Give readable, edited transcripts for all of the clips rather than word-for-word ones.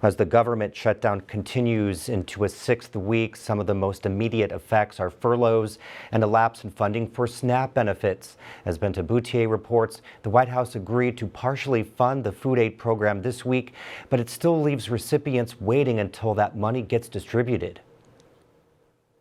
As the government shutdown continues into a sixth week, some of the most immediate effects are furloughs and a lapse in funding for SNAP benefits. As WTIU reports, the White House agreed to partially fund the food aid program this week, but it still leaves recipients waiting until that money gets distributed.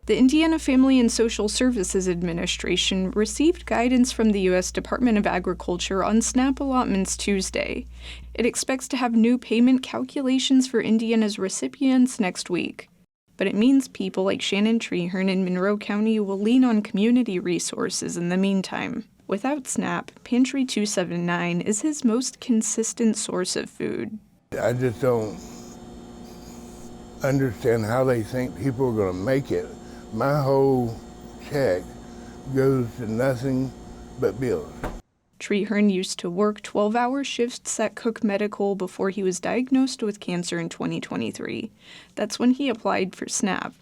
The Indiana Family and Social Services Administration received guidance from the U.S. Department of Agriculture on SNAP allotments Tuesday. It expects to have new payment calculations for Indiana's recipients next week. But it means people like Shannon Treherne in Monroe County will lean on community resources in the meantime. Without SNAP, Pantry 279 is his most consistent source of food. I just don't understand how they think people are going to make it. My whole check goes to nothing but bills. Treherne used to work 12-hour shifts at Cook Medical before he was diagnosed with cancer in 2023. That's when he applied for SNAP.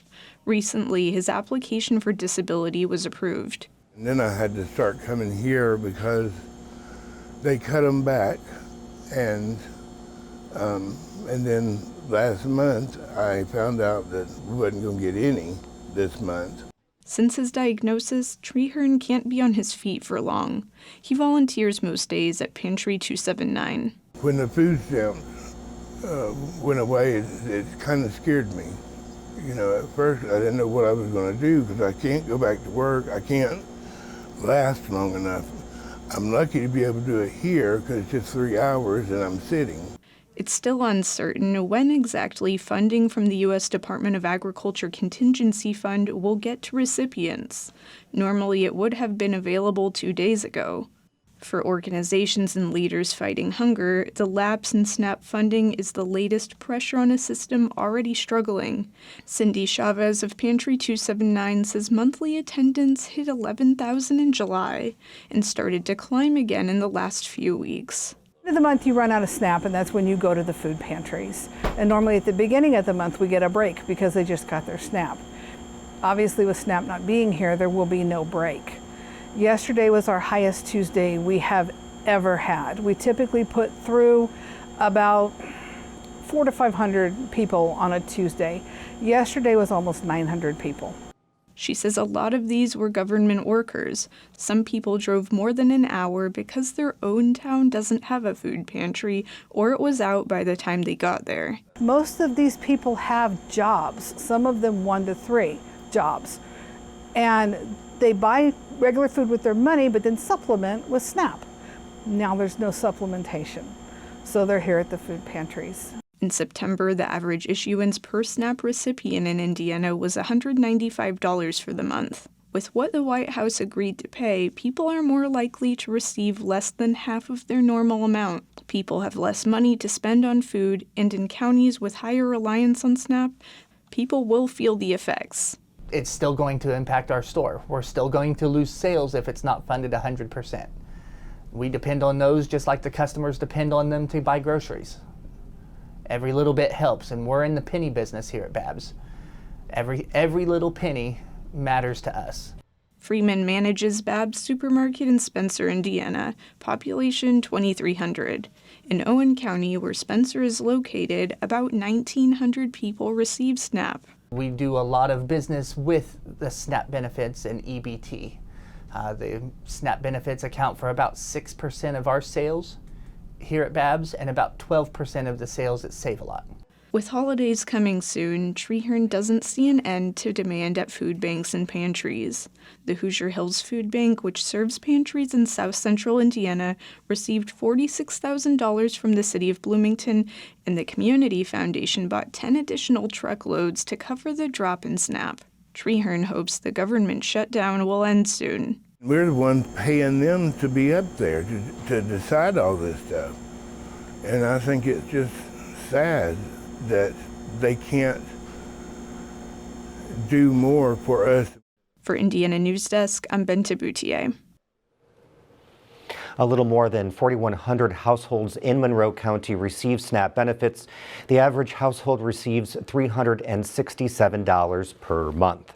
Recently, his application for disability was approved. And then I had to start coming here because they cut them back, and then last month I found out that we wasn't going to get any this month. Since his diagnosis, Treherne can't be on his feet for long. He volunteers most days at Pantry 279. When the food stamps went away, it kind of scared me. You know, at first I didn't know what I was going to do because I can't go back to work. I can't last long enough. I'm lucky to be able to do it here because it's just 3 hours and I'm sitting. It's still uncertain when exactly funding from the U.S. Department of Agriculture Contingency Fund will get to recipients. Normally, it would have been available 2 days ago. For organizations and leaders fighting hunger, the lapse in SNAP funding is the latest pressure on a system already struggling. Cindy Chavez of Pantry 279 says monthly attendance hit 11,000 in July and started to climb again in the last few weeks. End of the month you run out of SNAP, and that's when you go to the food pantries. And normally at the beginning of the month we get a break because they just got their SNAP. Obviously with SNAP not being here, there will be no break. Yesterday was our highest Tuesday we have ever had. We typically put through about 400 to 500 people on a Tuesday. Yesterday was almost 900 people. She says a lot of these were government workers. Some people drove more than an hour because their own town doesn't have a food pantry, or it was out by the time they got there. Most of these people have jobs, some of them 1 to 3 jobs. And they buy regular food with their money, but then supplement with SNAP. Now there's no supplementation, so they're here at the food pantries. In September, the average issuance per SNAP recipient in Indiana was $195 for the month. With what the White House agreed to pay, people are more likely to receive less than half of their normal amount. People have less money to spend on food, and in counties with higher reliance on SNAP, people will feel the effects. It's still going to impact our store. We're still going to lose sales if it's not funded 100%. We depend on those just like the customers depend on them to buy groceries. Every little bit helps, and we're in the penny business here at Babs. Every little penny matters to us. Freeman manages Babs Supermarket in Spencer, Indiana, population 2,300. In Owen County, where Spencer is located, about 1,900 people receive SNAP. We do a lot of business with the SNAP benefits and EBT. The SNAP benefits account for about 6% of our sales here at Babs, and about 12% of the sales at Save-A-Lot. With holidays coming soon, Treherne doesn't see an end to demand at food banks and pantries. The Hoosier Hills Food Bank, which serves pantries in South Central Indiana, received $46,000 from the city of Bloomington, and the Community Foundation bought 10 additional truckloads to cover the drop in SNAP. Treherne hopes the government shutdown will end soon. We're the ones paying them to be up there to decide all this stuff. And I think it's just sad that they can't do more for us. For Indiana News Desk, I'm WTIU. A little more than 4,100 households in Monroe County receive SNAP benefits. The average household receives $367 per month.